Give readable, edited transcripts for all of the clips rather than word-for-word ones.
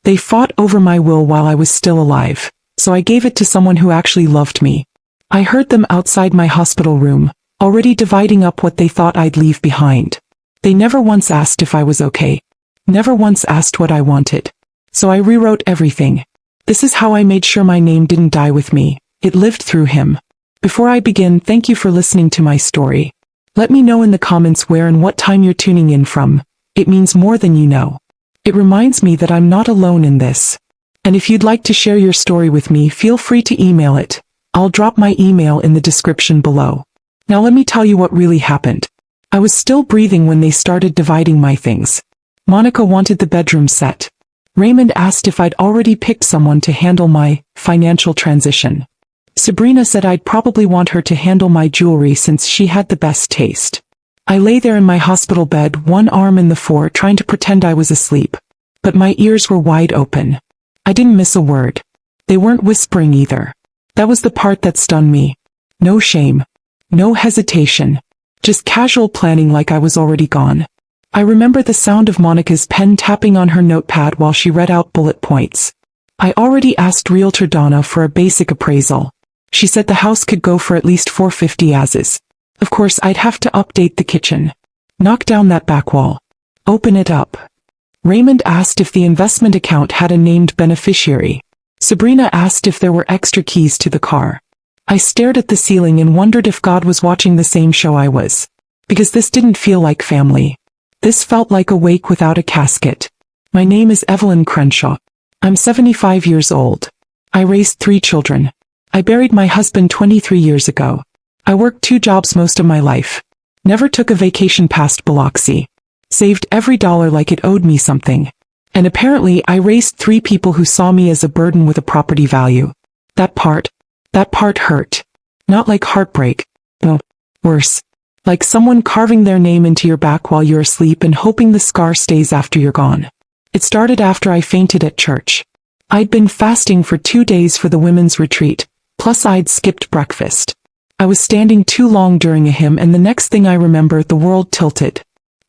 They fought over my will while I was still alive, so I gave it to someone who actually loved me. I heard them outside my hospital room, already dividing up what they thought I'd leave behind. They never once asked if I was okay. Never once asked what I wanted. So I rewrote everything. This is how I made sure my name didn't die with me. It lived through him. Before I begin, thank you for listening to my story. Let me know in the comments where and what time you're tuning in from. It means more than you know. It reminds me that I'm not alone in this. And if you'd like to share your story with me, feel free to email it. I'll drop my email in the description below. Now let me tell you what really happened. I was still breathing when they started dividing my things. Monica wanted the bedroom set. Raymond asked if I'd already picked someone to handle my financial transition. Sabrina said I'd probably want her to handle my jewelry since she had the best taste. I lay there in my hospital bed, one arm in the floor, trying to pretend I was asleep. But my ears were wide open. I didn't miss a word. They weren't whispering either. That was the part that stunned me. No shame. No hesitation. Just casual planning like I was already gone. I remember the sound of Monica's pen tapping on her notepad while she read out bullet points. I already asked Realtor Donna for a basic appraisal. She said the house could go for at least $450 as is. Of course, I'd have to update the kitchen. Knock down that back wall. Open it up. Raymond asked if the investment account had a named beneficiary. Sabrina asked if there were extra keys to the car. I stared at the ceiling and wondered if God was watching the same show I was. Because this didn't feel like family. This felt like a wake without a casket. My name is Evelyn Crenshaw. I'm 75 years old. I raised 3 children. I buried my husband 23 years ago. I worked 2 jobs most of my life. Never took a vacation past Biloxi. Saved every dollar like it owed me something. And apparently I raised 3 people who saw me as a burden with a property value. That part hurt. Not like heartbreak. No, worse. Like someone carving their name into your back while you're asleep and hoping the scar stays after you're gone. It started after I fainted at church. I'd been fasting for 2 days for the women's retreat, plus I'd skipped breakfast. I was standing too long during a hymn, and the next thing I remember, the world tilted.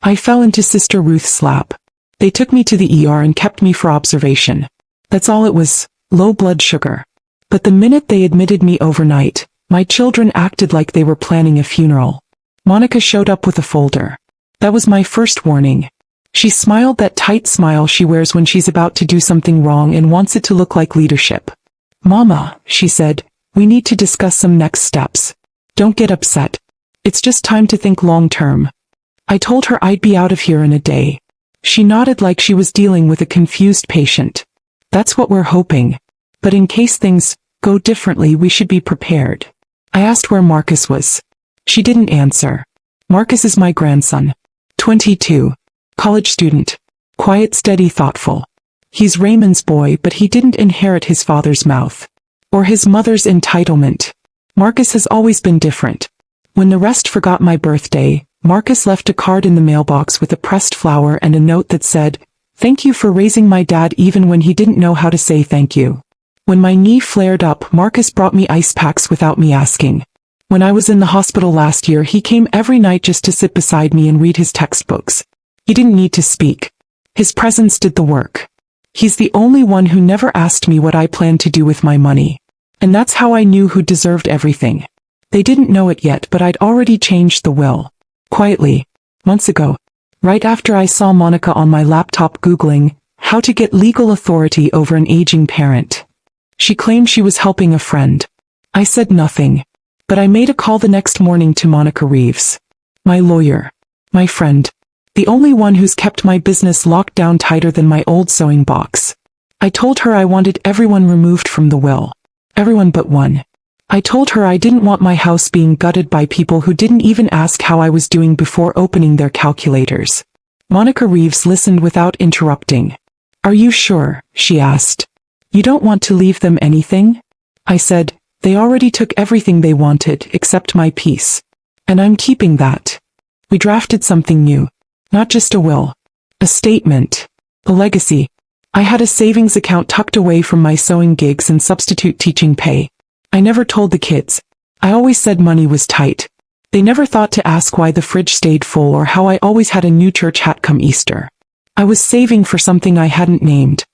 I fell into Sister Ruth's lap. They took me to the ER and kept me for observation. That's all it was, low blood sugar. But the minute they admitted me overnight, my children acted like they were planning a funeral. Monica showed up with a folder. That was my first warning. She smiled, that tight smile she wears when she's about to do something wrong and wants it to look like leadership. "Mama," she said, "we need to discuss some next steps. Don't get upset. It's just time to think long term." I told her I'd be out of here in a day. She nodded like she was dealing with a confused patient. "That's what we're hoping. But in case things go differently, we should be prepared." I asked where Marcus was. She didn't answer. Marcus is my grandson. 22. College student. Quiet, steady, thoughtful. He's Raymond's boy, but he didn't inherit his father's mouth. Or his mother's entitlement. Marcus has always been different. When the rest forgot my birthday, Marcus left a card in the mailbox with a pressed flower and a note that said, "Thank you for raising my dad even when he didn't know how to say thank you." When my knee flared up, Marcus brought me ice packs without me asking. When I was in the hospital last year, he came every night just to sit beside me and read his textbooks. He didn't need to speak. His presence did the work. He's the only one who never asked me what I planned to do with my money. And that's how I knew who deserved everything. They didn't know it yet, but I'd already changed the will. Quietly. Months ago. Right after I saw Monica on my laptop Googling how to get legal authority over an aging parent. She claimed she was helping a friend. I said nothing. But I made a call the next morning to Monica Reeves. My lawyer. My friend. The only one who's kept my business locked down tighter than my old sewing box. I told her I wanted everyone removed from the will. Everyone but one. I told her I didn't want my house being gutted by people who didn't even ask how I was doing before opening their calculators. Monica Reeves listened without interrupting. "Are you sure?" she asked. "You don't want to leave them anything?" I said, "They already took everything they wanted except my peace. And I'm keeping that." We drafted something new. Not just a will. A statement. A legacy. I had a savings account tucked away from my sewing gigs and substitute teaching pay. I never told the kids. I always said money was tight. They never thought to ask why the fridge stayed full or how I always had a new church hat come Easter. I was saving for something I hadn't named.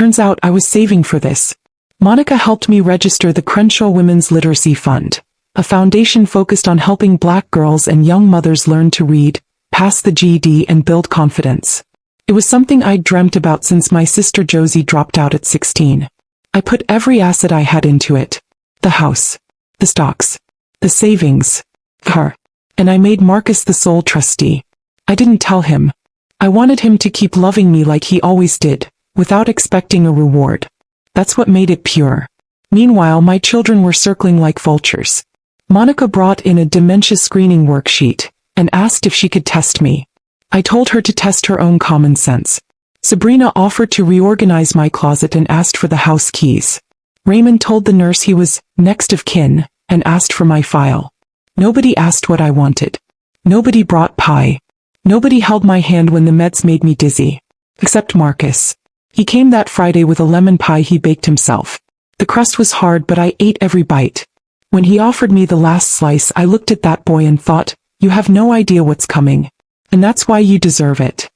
Turns out I was saving for this. Monica helped me register the Crenshaw Women's Literacy Fund, a foundation focused on helping Black girls and young mothers learn to read, pass the GED, and build confidence. It was something I'd dreamt about since my sister Josie dropped out at 16. I put every asset I had into it. The house, the stocks, the savings, her. And I made Marcus the sole trustee. I didn't tell him. I wanted him to keep loving me like he always did, without expecting a reward. That's what made it pure. Meanwhile, my children were circling like vultures. Monica brought in a dementia screening worksheet and asked if she could test me. I told her to test her own common sense. Sabrina offered to reorganize my closet and asked for the house keys. Raymond told the nurse he was next of kin and asked for my file. Nobody asked what I wanted. Nobody brought pie. Nobody held my hand when the meds made me dizzy. Except Marcus. He came that Friday with a lemon pie he baked himself. The crust was hard, but I ate every bite. When he offered me the last slice, I looked at that boy and thought, you have no idea what's coming. And that's why you deserve it.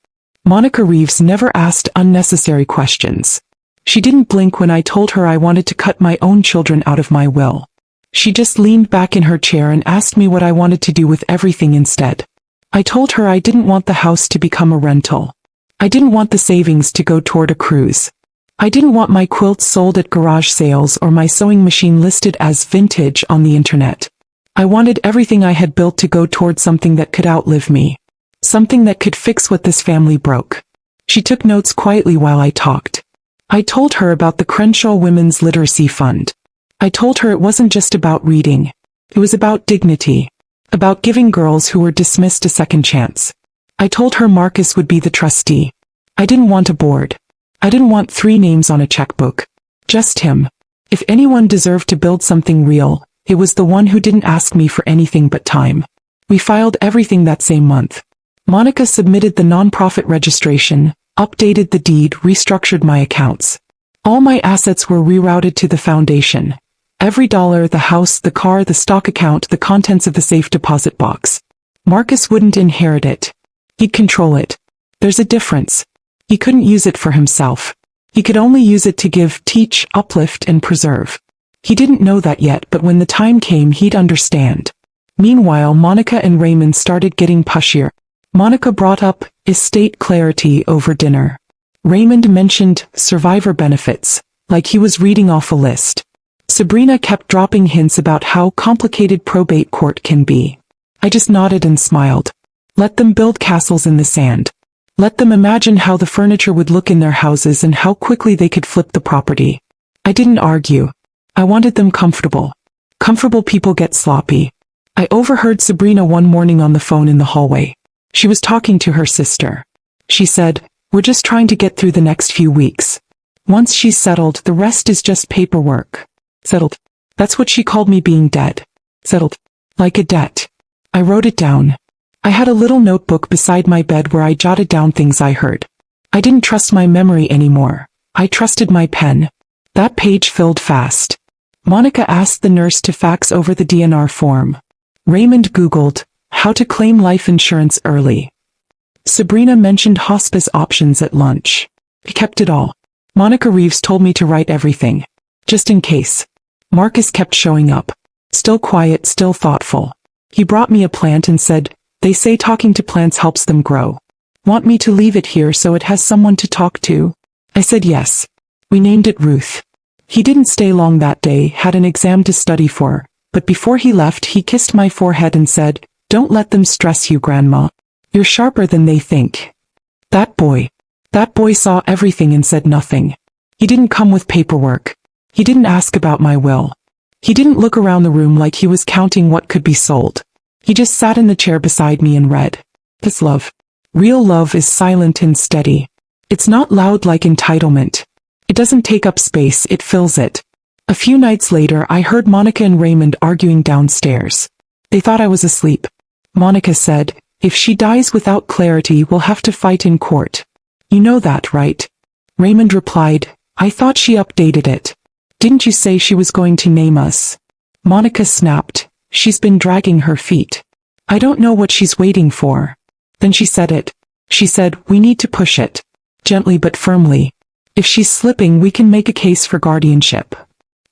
Monica Reeves never asked unnecessary questions. She didn't blink when I told her I wanted to cut my own children out of my will. She just leaned back in her chair and asked me what I wanted to do with everything instead. I told her I didn't want the house to become a rental. I didn't want the savings to go toward a cruise. I didn't want my quilts sold at garage sales or my sewing machine listed as vintage on the internet. I wanted everything I had built to go toward something that could outlive me. Something that could fix what this family broke. She took notes quietly while I talked. I told her about the Crenshaw Women's Literacy Fund. I told her it wasn't just about reading. It was about dignity. About giving girls who were dismissed a second chance. I told her Marcus would be the trustee. I didn't want a board. I didn't want 3 names on a checkbook. Just him. If anyone deserved to build something real, it was the one who didn't ask me for anything but time. We filed everything that same month. Monica submitted the nonprofit registration, updated the deed, restructured my accounts. All my assets were rerouted to the foundation. Every dollar, the house, the car, the stock account, the contents of the safe deposit box. Marcus wouldn't inherit it. He'd control it. There's a difference. He couldn't use it for himself. He could only use it to give, teach, uplift, and preserve. He didn't know that yet, but when the time came, he'd understand. Meanwhile, Monica and Raymond started getting pushier. Monica brought up estate clarity over dinner. Raymond mentioned survivor benefits, like he was reading off a list. Sabrina kept dropping hints about how complicated probate court can be. I just nodded and smiled. Let them build castles in the sand. Let them imagine how the furniture would look in their houses and how quickly they could flip the property. I didn't argue. I wanted them comfortable. Comfortable people get sloppy. I overheard Sabrina one morning on the phone in the hallway. She was talking to her sister. She said, "We're just trying to get through the next few weeks. Once she's settled, the rest is just paperwork." Settled. That's what she called me, being dead. Settled. Like a debt. I wrote it down. I had a little notebook beside my bed where I jotted down things I heard. I didn't trust my memory anymore. I trusted my pen. That page filled fast. Monica asked the nurse to fax over the DNR form. Raymond Googled how to claim life insurance early. Sabrina mentioned hospice options at lunch. I kept it all. Monica Reeves told me to write everything. Just in case. Marcus kept showing up. Still quiet, still thoughtful. He brought me a plant and said, "They say talking to plants helps them grow. Want me to leave it here so it has someone to talk to?" I said yes. We named it Ruth. He didn't stay long that day, had an exam to study for, but before he left he kissed my forehead and said, "Don't let them stress you, Grandma. You're sharper than they think." That boy saw everything and said nothing. He didn't come with paperwork. He didn't ask about my will. He didn't look around the room like he was counting what could be sold. He just sat in the chair beside me and read. This love. Real love is silent and steady. It's not loud like entitlement. It doesn't take up space, it fills it. A few nights later, I heard Monica and Raymond arguing downstairs. They thought I was asleep. Monica said, "If she dies without clarity, we'll have to fight in court. You know that, right?" Raymond replied, "I thought she updated it. Didn't you say she was going to name us?" Monica snapped, "She's been dragging her feet. I don't know what she's waiting for." Then she said it. She said, "We need to push it." Gently but firmly. If she's slipping, we can make a case for guardianship.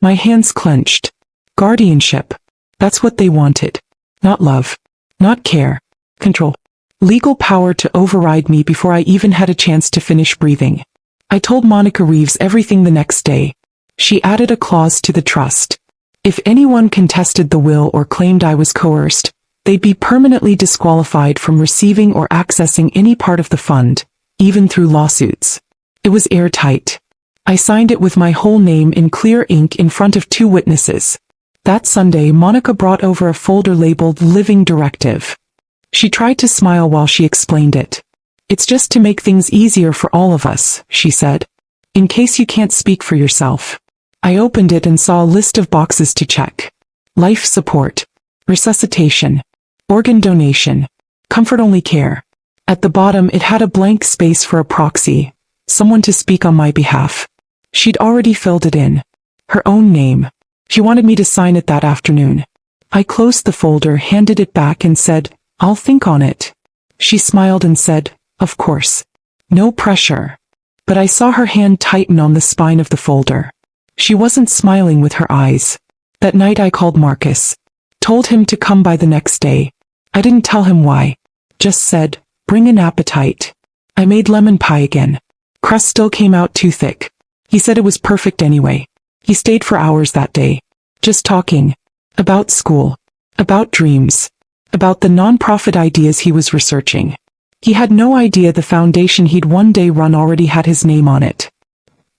My hands clenched. Guardianship. That's what they wanted. Not love. Not care. Control. Legal power to override me before I even had a chance to finish breathing. I told Monica Reeves everything the next day. She added a clause to the trust. If anyone contested the will or claimed I was coerced, they'd be permanently disqualified from receiving or accessing any part of the fund, even through lawsuits. It was airtight. I signed it with my whole name in clear ink in front of 2 witnesses. That Sunday, Monica brought over a folder labeled Living Directive. She tried to smile while she explained it. It's just to make things easier for all of us, she said. In case you can't speak for yourself. I opened it and saw a list of boxes to check. Life support. Resuscitation. Organ donation. Comfort-only care. At the bottom it had a blank space for a proxy. Someone to speak on my behalf. She'd already filled it in. Her own name. She wanted me to sign it that afternoon. I closed the folder, handed it back and said, "I'll think on it." She smiled and said, "Of course. No pressure." But I saw her hand tighten on the spine of the folder. She wasn't smiling with her eyes. That night I called Marcus. Told him to come by the next day. I didn't tell him why. Just said, "Bring an appetite." I made lemon pie again. Crust still came out too thick. He said it was perfect anyway. He stayed for hours that day. Just talking. About school. About dreams. About the non-profit ideas he was researching. He had no idea the foundation he'd one day run already had his name on it.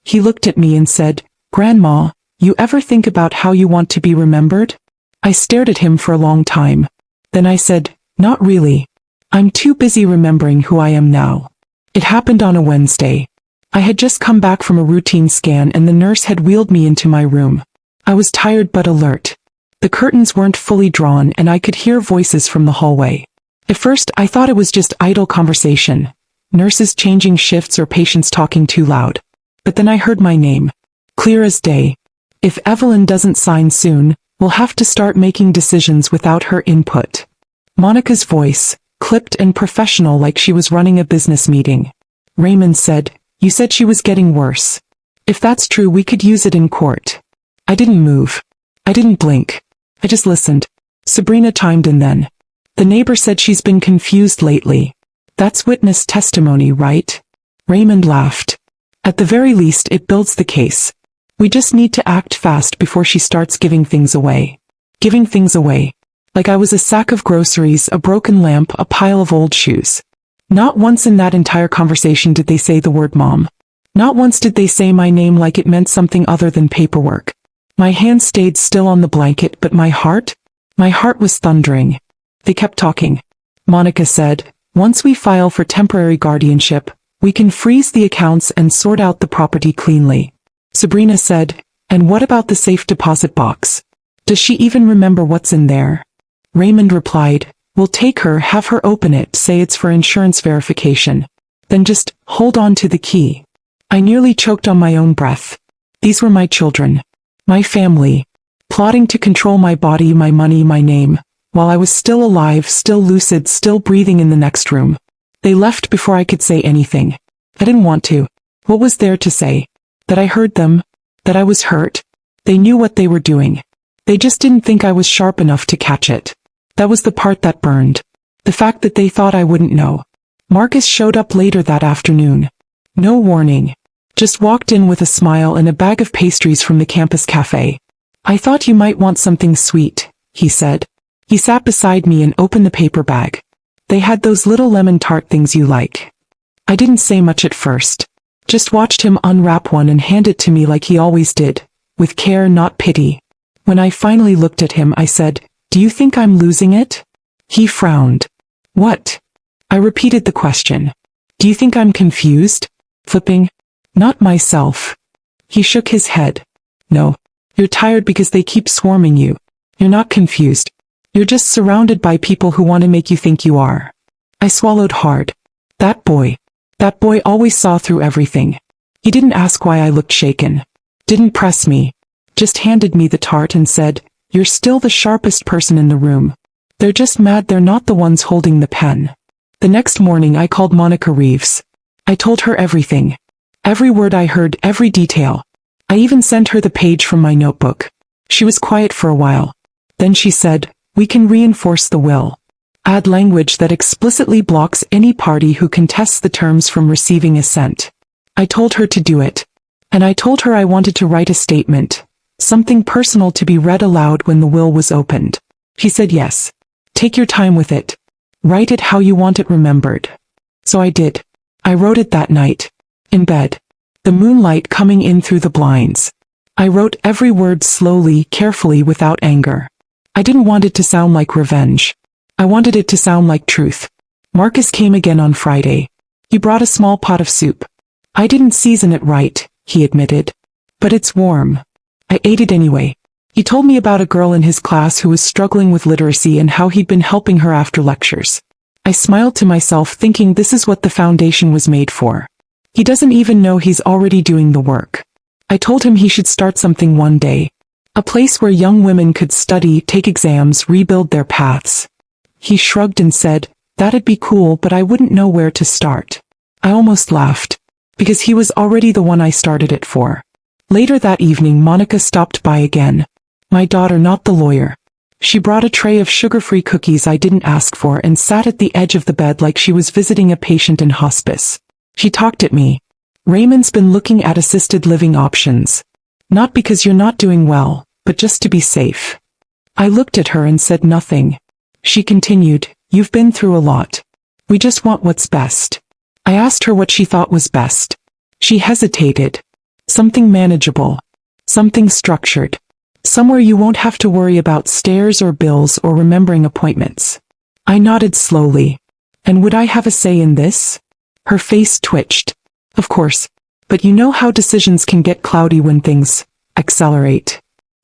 He looked at me and said, "Grandma, you ever think about how you want to be remembered?" I stared at him for a long time. Then I said, "Not really. I'm too busy remembering who I am now." It happened on a Wednesday. I had just come back from a routine scan and the nurse had wheeled me into my room. I was tired but alert. The curtains weren't fully drawn and I could hear voices from the hallway. At first I thought it was just idle conversation. Nurses changing shifts or patients talking too loud. But then I heard my name. Clear as day. If Evelyn doesn't sign soon, we'll have to start making decisions without her input. Monica's voice, clipped and professional like she was running a business meeting. Raymond said, "You said she was getting worse. If that's true, we could use it in court." I didn't move. I didn't blink. I just listened. Sabrina chimed in then. "The neighbor said she's been confused lately. That's witness testimony, right?" Raymond laughed. "At the very least, it builds the case. We just need to act fast before she starts giving things away." Giving things away. Like I was a sack of groceries, a broken lamp, a pile of old shoes. Not once in that entire conversation did they say the word mom. Not once did they say my name like it meant something other than paperwork. My hand stayed still on the blanket, but my heart was thundering. They kept talking. Monica said, "Once we file for temporary guardianship, we can freeze the accounts and sort out the property cleanly." Sabrina said, "And what about the safe deposit box? Does she even remember what's in there?" Raymond replied, "We'll take her, have her open it, say it's for insurance verification. Then just hold on to the key." I nearly choked on my own breath. These were my children. My family. Plotting to control my body, my money, my name. While I was still alive, still lucid, still breathing in the next room. They left before I could say anything. I didn't want to. What was there to say? That I heard them? That I was hurt? They knew what they were doing. They just didn't think I was sharp enough to catch it. That was the part that burned. The fact that they thought I wouldn't know. Marcus showed up later that afternoon. No warning. Just walked in with a smile and a bag of pastries from the campus cafe. "I thought you might want something sweet," he said. He sat beside me and opened the paper bag. "They had those little lemon tart things you like." I didn't say much at first. Just watched him unwrap one and hand it to me like he always did, with care, not pity. When I finally looked at him, I said, "Do you think I'm losing it?" He frowned. "What?" I repeated the question. "Do you think I'm confused? Flipping? Not myself." He shook his head. "No. You're tired because they keep swarming you. You're not confused. You're just surrounded by people who want to make you think you are." I swallowed hard. That boy always saw through everything. He didn't ask why I looked shaken. Didn't press me. Just handed me the tart and said, "You're still the sharpest person in the room. They're just mad they're not the ones holding the pen." The next morning I called Monica Reeves. I told her everything. Every word I heard, every detail. I even sent her the page from my notebook. She was quiet for a while. Then she said, "We can reinforce the will. Add language that explicitly blocks any party who contests the terms from receiving assent." I told her to do it. And I told her I wanted to write a statement, something personal to be read aloud when the will was opened. She said yes. Take your time with it. Write it how you want it remembered. So I did. I wrote it that night. In bed. The moonlight coming in through the blinds. I wrote every word slowly, carefully, without anger. I didn't want it to sound like revenge. I wanted it to sound like truth. Marcus came again on Friday. He brought a small pot of soup. I didn't season it right, he admitted. But it's warm. I ate it anyway. He told me about a girl in his class who was struggling with literacy and how he'd been helping her after lectures. I smiled to myself, thinking this is what the foundation was made for. He doesn't even know he's already doing the work. I told him he should start something one day. A place where young women could study, take exams, rebuild their paths. He shrugged and said, "That'd be cool, but I wouldn't know where to start." I almost laughed, because he was already the one I started it for. Later that evening, Monica stopped by again. My daughter, not the lawyer. She brought a tray of sugar-free cookies I didn't ask for and sat at the edge of the bed like she was visiting a patient in hospice. She talked at me. "Raymond's been looking at assisted living options. Not because you're not doing well, but just to be safe." I looked at her and said nothing. She continued, "You've been through a lot. We just want what's best." I asked her what she thought was best. She hesitated. "Something manageable. Something structured. Somewhere you won't have to worry about stairs or bills or remembering appointments." I nodded slowly. "And would I have a say in this?" Her face twitched. "Of course. But you know how decisions can get cloudy when things accelerate."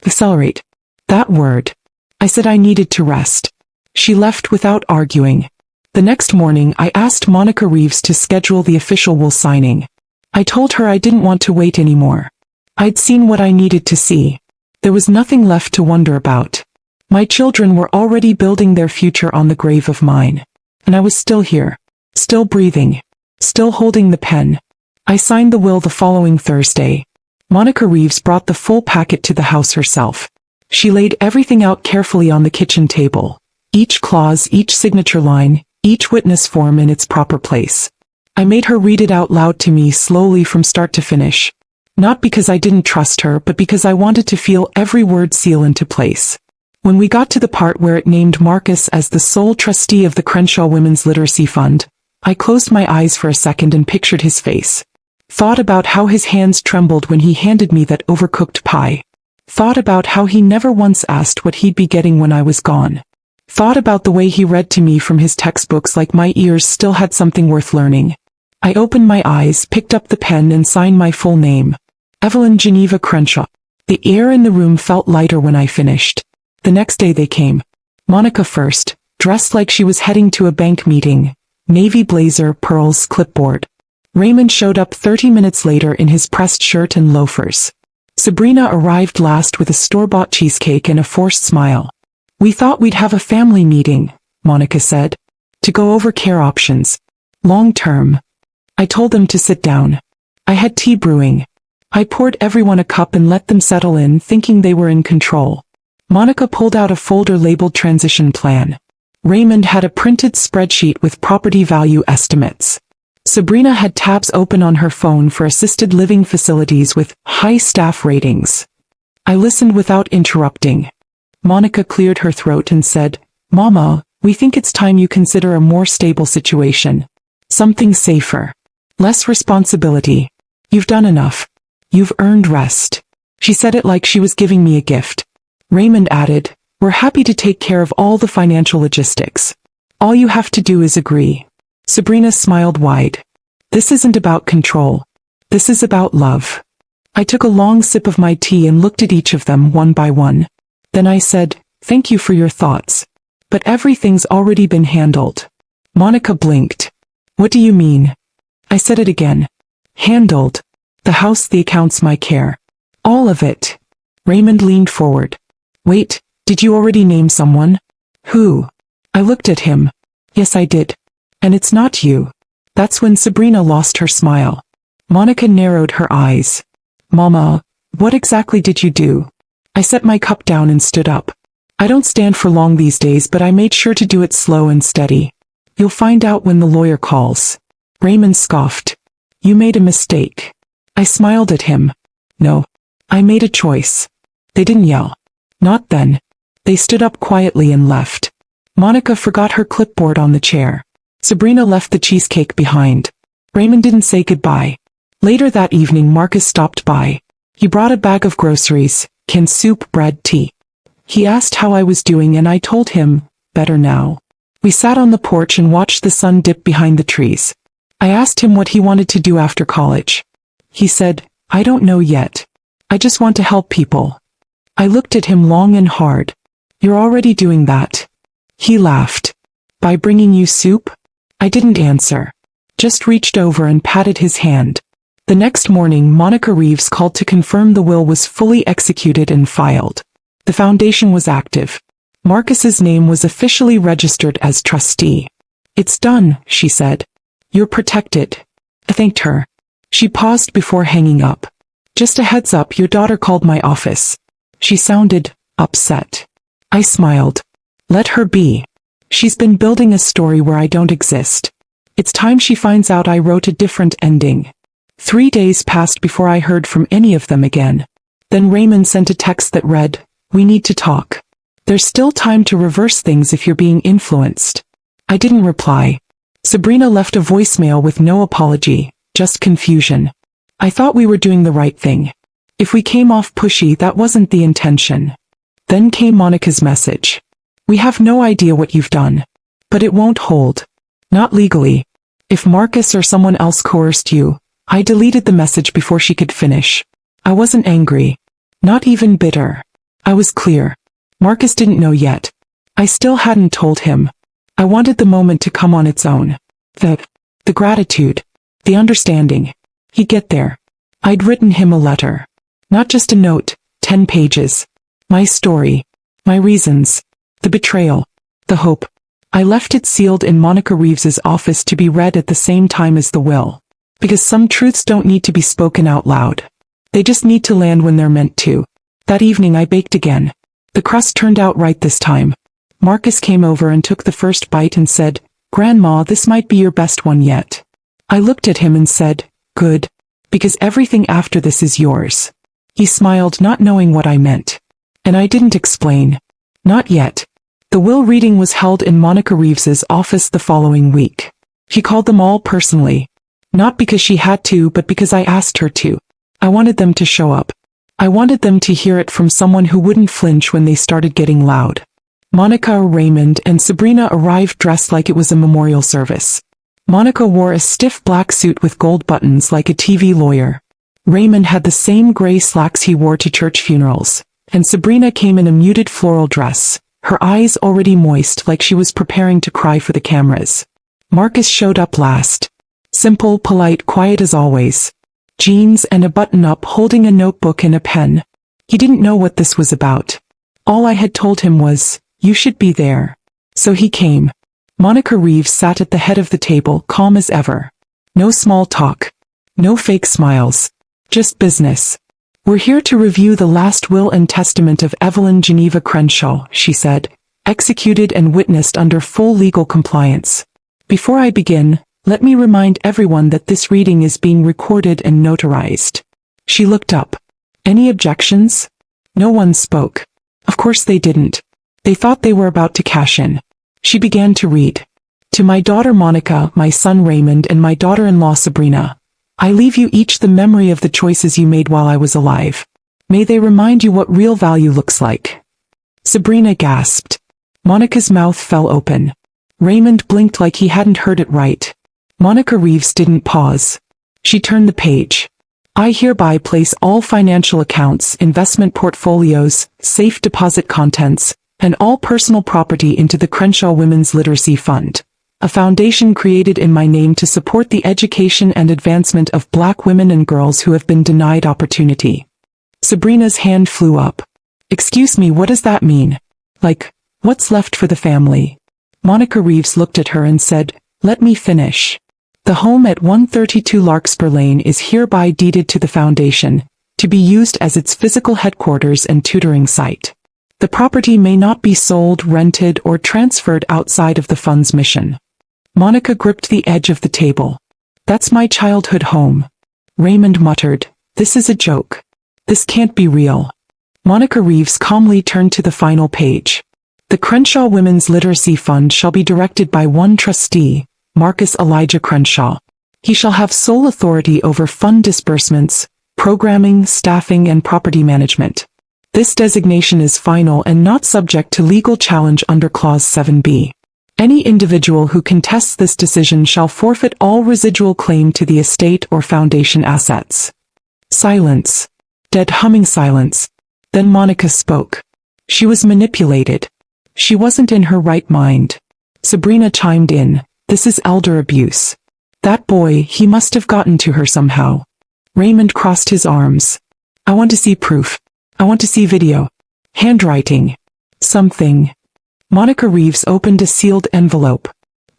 Accelerate. That word. I said I needed to rest. She left without arguing. The next morning, I asked Monica Reeves to schedule the official will signing. I told her I didn't want to wait anymore. I'd seen what I needed to see. There was nothing left to wonder about. My children were already building their future on the grave of mine. And I was still here. Still breathing. Still holding the pen. I signed the will the following Thursday. Monica Reeves brought the full packet to the house herself. She laid everything out carefully on the kitchen table. Each clause, each signature line, each witness form in its proper place. I made her read it out loud to me slowly from start to finish. Not because I didn't trust her, but because I wanted to feel every word seal into place. When we got to the part where it named Marcus as the sole trustee of the Crenshaw Women's Literacy Fund, I closed my eyes for a second and pictured his face. Thought about how his hands trembled when he handed me that overcooked pie. Thought about how he never once asked what he'd be getting when I was gone. Thought about the way he read to me from his textbooks like my ears still had something worth learning. I opened my eyes, picked up the pen and signed my full name. Evelyn Geneva Crenshaw. The air in the room felt lighter when I finished. The next day they came. Monica first, dressed like she was heading to a bank meeting. Navy blazer, pearls, clipboard. Raymond showed up 30 minutes later in his pressed shirt and loafers. Sabrina arrived last with a store-bought cheesecake and a forced smile. "We thought we'd have a family meeting," Monica said. "To go over care options. Long term." I told them to sit down. I had tea brewing. I poured everyone a cup and let them settle in, thinking they were in control. Monica pulled out a folder labeled Transition Plan. Raymond had a printed spreadsheet with property value estimates. Sabrina had tabs open on her phone for assisted living facilities with high staff ratings. I listened without interrupting. Monica cleared her throat and said, "Mama, we think it's time you consider a more stable situation. Something safer. Less responsibility. You've done enough. You've earned rest." She said it like she was giving me a gift. Raymond added, "We're happy to take care of all the financial logistics. All you have to do is agree." Sabrina smiled wide. "This isn't about control. This is about love." I took a long sip of my tea and looked at each of them one by one. Then I said, "Thank you for your thoughts. But everything's already been handled." Monica blinked. "What do you mean?" I said it again. "Handled. The house, the accounts, my care. All of it." Raymond leaned forward. "Wait, did you already name someone?" "Who?" I looked at him. "Yes, I did. And it's not you." That's when Sabrina lost her smile. Monica narrowed her eyes. Mama, what exactly did you do? I set my cup down and stood up. I don't stand for long these days, but I made sure to do it slow and steady. You'll find out when the lawyer calls. Raymond scoffed. You made a mistake. I smiled at him. No. I made a choice. They didn't yell. Not then. They stood up quietly and left. Monica forgot her clipboard on the chair. Sabrina left the cheesecake behind. Raymond didn't say goodbye. Later that evening, Marcus stopped by. He brought a bag of groceries, canned soup, bread, tea. He asked how I was doing and I told him, better now. We sat on the porch and watched the sun dip behind the trees. I asked him what he wanted to do after college. He said, I don't know yet. I just want to help people. I looked at him long and hard. You're already doing that. He laughed. By bringing you soup? I didn't answer. Just reached over and patted his hand. The next morning, Monica Reeves called to confirm the will was fully executed and filed. The foundation was active. Marcus's name was officially registered as trustee. It's done, she said. You're protected. I thanked her. She paused before hanging up. Just a heads up, your daughter called my office. She sounded upset. I smiled. Let her be. She's been building a story where I don't exist. It's time she finds out I wrote a different ending. 3 days passed before I heard from any of them again. Then Raymond sent a text that read, we need to talk. There's still time to reverse things if you're being influenced. I didn't reply. Sabrina left a voicemail with no apology, just confusion. I thought we were doing the right thing. If we came off pushy, that wasn't the intention. Then came Monica's message. We have no idea what you've done. But it won't hold. Not legally. If Marcus or someone else coerced you, I deleted the message before she could finish. I wasn't angry. Not even bitter. I was clear. Marcus didn't know yet. I still hadn't told him. I wanted the moment to come on its own. The gratitude. The understanding. He'd get there. I'd written him a letter. Not just a note, 10 pages. My story. My reasons. The betrayal. The hope. I left it sealed in Monica Reeves's office to be read at the same time as the will. Because some truths don't need to be spoken out loud. They just need to land when they're meant to. That evening I baked again. The crust turned out right this time. Marcus came over and took the first bite and said, Grandma, this might be your best one yet. I looked at him and said, good. Because everything after this is yours. He smiled, not knowing what I meant. And I didn't explain. Not yet. The will reading was held in Monica Reeves's office the following week. She called them all personally. Not because she had to, but because I asked her to. I wanted them to show up. I wanted them to hear it from someone who wouldn't flinch when they started getting loud. Monica, Raymond, and Sabrina arrived dressed like it was a memorial service. Monica wore a stiff black suit with gold buttons like a TV lawyer. Raymond had the same gray slacks he wore to church funerals. And Sabrina came in a muted floral dress, her eyes already moist like she was preparing to cry for the cameras. Marcus showed up last. Simple, polite, quiet as always. Jeans and a button-up, holding a notebook and a pen. He didn't know what this was about. All I had told him was, you should be there. So he came. Monica Reeves sat at the head of the table, calm as ever. No small talk. No fake smiles. Just business. We're here to review the last will and testament of Evelyn Geneva Crenshaw, she said, executed and witnessed under full legal compliance. Before I begin, let me remind everyone that this reading is being recorded and notarized. She looked up. Any objections? No one spoke. Of course they didn't. They thought they were about to cash in. She began to read. To my daughter Monica, my son Raymond, and my daughter-in-law Sabrina, I leave you each the memory of the choices you made while I was alive. May they remind you what real value looks like. Sabrina gasped. Monica's mouth fell open. Raymond blinked like he hadn't heard it right. Monica Reeves didn't pause. She turned the page. I hereby place all financial accounts, investment portfolios, safe deposit contents, and all personal property into the Crenshaw Women's Literacy Fund, a foundation created in my name to support the education and advancement of Black women and girls who have been denied opportunity. Sabrina's hand flew up. Excuse me, what does that mean? Like, what's left for the family? Monica Reeves looked at her and said, let me finish. The home at 132 Larkspur Lane is hereby deeded to the Foundation, to be used as its physical headquarters and tutoring site. The property may not be sold, rented, or transferred outside of the fund's mission. Monica gripped the edge of the table. That's my childhood home. Raymond muttered, this is a joke. This can't be real. Monica Reeves calmly turned to the final page. The Crenshaw Women's Literacy Fund shall be directed by one trustee, Marcus Elijah Crenshaw. He shall have sole authority over fund disbursements, programming, staffing, and property management. This designation is final and not subject to legal challenge under Clause 7b. Any individual who contests this decision shall forfeit all residual claim to the estate or foundation assets. Silence. Dead humming silence. Then Monica spoke. She was manipulated. She wasn't in her right mind. Sabrina chimed in. This is elder abuse. That boy, he must have gotten to her somehow. Raymond crossed his arms. I want to see proof. I want to see video. Handwriting. Something. Monica Reeves opened a sealed envelope.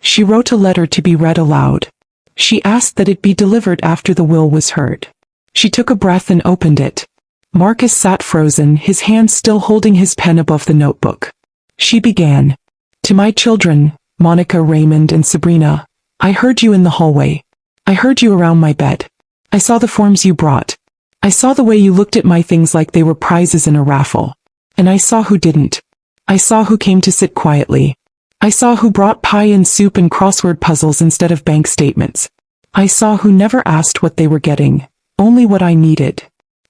She wrote a letter to be read aloud. She asked that it be delivered after the will was heard. She took a breath and opened it. Marcus sat frozen, his hand still holding his pen above the notebook. She began. To my children, Monica, Raymond, and Sabrina, I heard you in the hallway. I heard you around my bed. I saw the forms you brought. I saw the way you looked at my things like they were prizes in a raffle. And I saw who didn't. I saw who came to sit quietly. I saw who brought pie and soup and crossword puzzles instead of bank statements. I saw who never asked what they were getting, only what I needed.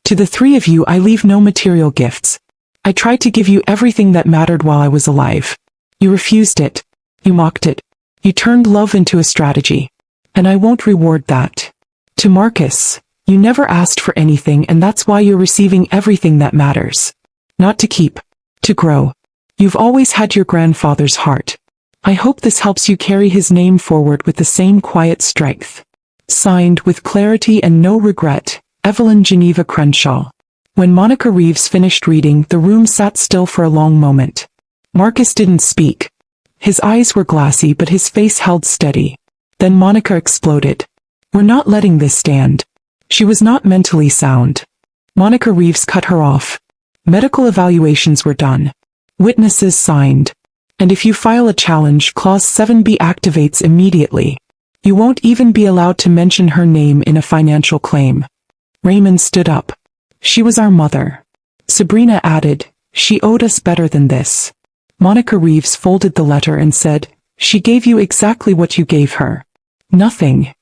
To the three of you I leave no material gifts. I tried to give you everything that mattered while I was alive. You refused it. You mocked it. You turned love into a strategy. And I won't reward that. To Marcus, you never asked for anything, and that's why you're receiving everything that matters. Not to keep, to grow. You've always had your grandfather's heart. I hope this helps you carry his name forward with the same quiet strength. Signed, with clarity and no regret, Evelyn Geneva Crenshaw. When Monica Reeves finished reading, the room sat still for a long moment. Marcus didn't speak. His eyes were glassy, but his face held steady. Then Monica exploded. We're not letting this stand. She was not mentally sound. Monica Reeves cut her off. Medical evaluations were done. Witnesses signed. And if you file a challenge, Clause 7b activates immediately. You won't even be allowed to mention her name in a financial claim. Raymond stood up. She was our mother. Sabrina added, she owed us better than this. Monica Reeves folded the letter and said, she gave you exactly what you gave her. Nothing.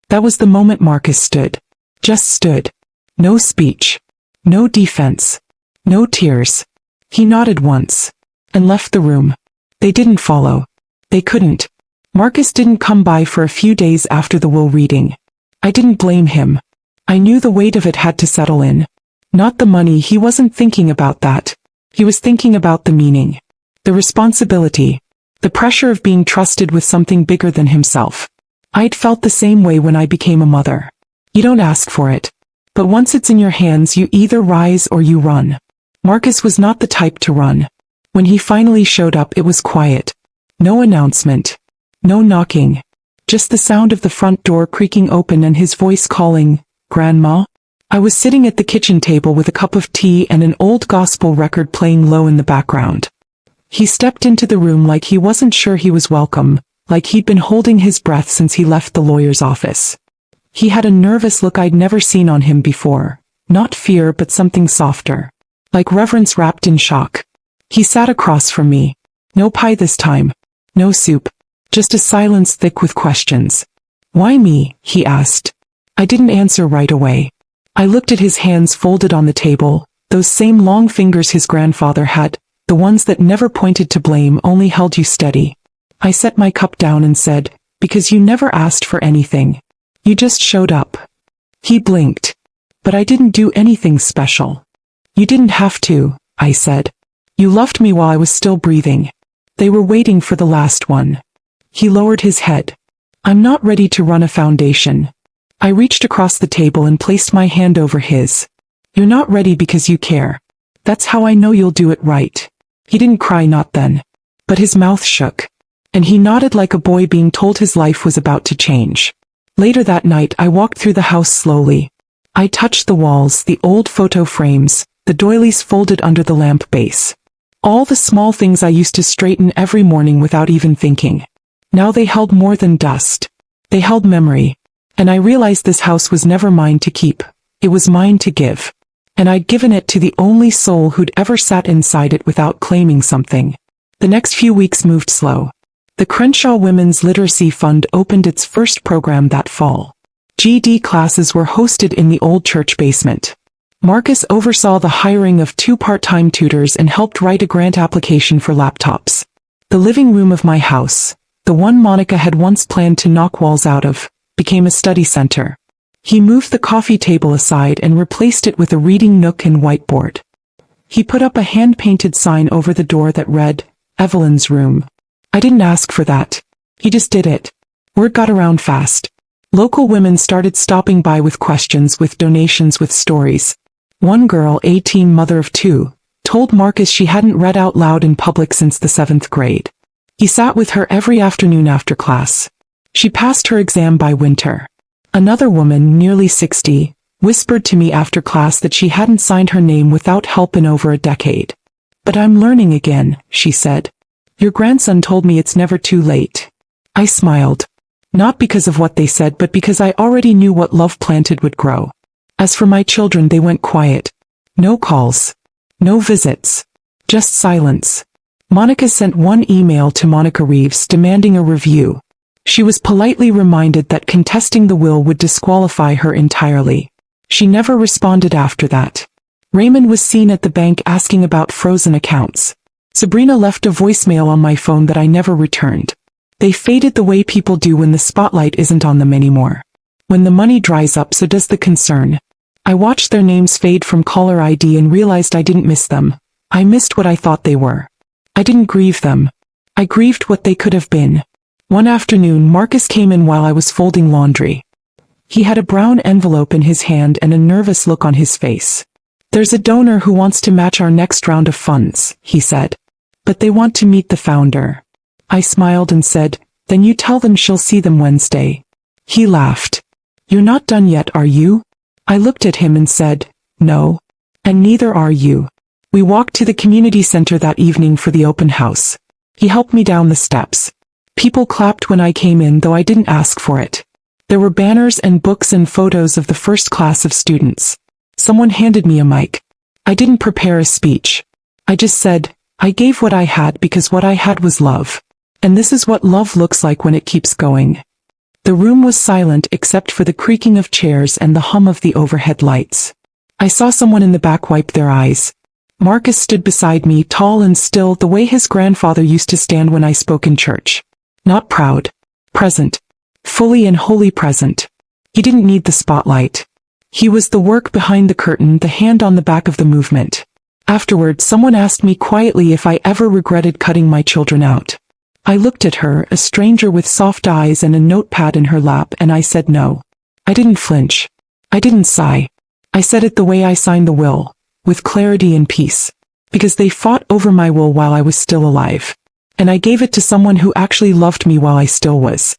That was the moment Marcus stood. Just stood. No speech. No defense. No tears. He nodded once. And left the room. They didn't follow. They couldn't. Marcus didn't come by for a few days after the will reading. I didn't blame him. I knew the weight of it had to settle in. Not the money, he wasn't thinking about that. He was thinking about the meaning. The responsibility. The pressure of being trusted with something bigger than himself. I'd felt the same way when I became a mother. You don't ask for it. But once it's in your hands, you either rise or you run. Marcus was not the type to run. When he finally showed up, it was quiet. No announcement. No knocking. Just the sound of the front door creaking open and his voice calling, Grandma? I was sitting at the kitchen table with a cup of tea and an old gospel record playing low in the background. He stepped into the room like he wasn't sure he was welcome, like he'd been holding his breath since he left the lawyer's office. He had a nervous look I'd never seen on him before. Not fear, but something softer. Like reverence wrapped in shock. He sat across from me. No pie this time. No soup. Just a silence thick with questions. Why me? He asked. I didn't answer right away. I looked at his hands folded on the table, those same long fingers his grandfather had, the ones that never pointed to blame, only held you steady. I set my cup down and said, because you never asked for anything. You just showed up. He blinked. But I didn't do anything special. You didn't have to, I said. You loved me while I was still breathing. They were waiting for the last one. He lowered his head. I'm not ready to run a foundation. I reached across the table and placed my hand over his. You're not ready because you care. That's how I know you'll do it right. He didn't cry, not then. But his mouth shook. And he nodded like a boy being told his life was about to change. Later that night I walked through the house slowly. I touched the walls, the old photo frames, the doilies folded under the lamp base. All the small things I used to straighten every morning without even thinking. Now they held more than dust. They held memory. And I realized this house was never mine to keep. It was mine to give. And I'd given it to the only soul who'd ever sat inside it without claiming something. The next few weeks moved slow. The Crenshaw Women's Literacy Fund opened its first program that fall. GD classes were hosted in the old church basement. Marcus oversaw the hiring of 2 part-time tutors and helped write a grant application for laptops. The living room of my house, the one Monica had once planned to knock walls out of, became a study center. He moved the coffee table aside and replaced it with a reading nook and whiteboard. He put up a hand-painted sign over the door that read, "Evelyn's Room." I didn't ask for that. He just did it. Word got around fast. Local women started stopping by with questions, with donations, with stories. One girl, a teen mother of 2, told Marcus she hadn't read out loud in public since the 7th grade. He sat with her every afternoon after class. She passed her exam by winter. Another woman, nearly 60, whispered to me after class that she hadn't signed her name without help in over a decade. "But I'm learning again," she said. "Your grandson told me it's never too late." I smiled. Not because of what they said, but because I already knew what love planted would grow. As for my children, they went quiet. No calls. No visits. Just silence. Monica sent one email to Monica Reeves demanding a review. She was politely reminded that contesting the will would disqualify her entirely. She never responded after that. Raymond was seen at the bank asking about frozen accounts. Sabrina left a voicemail on my phone that I never returned. They faded the way people do when the spotlight isn't on them anymore. When the money dries up, so does the concern. I watched their names fade from caller ID and realized I didn't miss them. I missed what I thought they were. I didn't grieve them. I grieved what they could have been. One afternoon, Marcus came in while I was folding laundry. He had a brown envelope in his hand and a nervous look on his face. "There's a donor who wants to match our next round of funds," he said. "But they want to meet the founder." I smiled and said, "Then you tell them she'll see them Wednesday." He laughed. "You're not done yet, are you?" I looked at him and said, "No. And neither are you." We walked to the community center that evening for the open house. He helped me down the steps. People clapped when I came in, though I didn't ask for it. There were banners and books and photos of the first class of students. Someone handed me a mic. I didn't prepare a speech. I just said, I gave what I had because what I had was love. And this is what love looks like when it keeps going. The room was silent except for the creaking of chairs and the hum of the overhead lights. I saw someone in the back wipe their eyes. Marcus stood beside me, tall and still, the way his grandfather used to stand when I spoke in church. Not proud. Present. Fully and wholly present. He didn't need the spotlight. He was the work behind the curtain, the hand on the back of the movement. Afterward, someone asked me quietly if I ever regretted cutting my children out. I looked at her, a stranger with soft eyes and a notepad in her lap, and I said no. I didn't flinch. I didn't sigh. I said it the way I signed the will, with clarity and peace. Because they fought over my will while I was still alive. And I gave it to someone who actually loved me while I still was.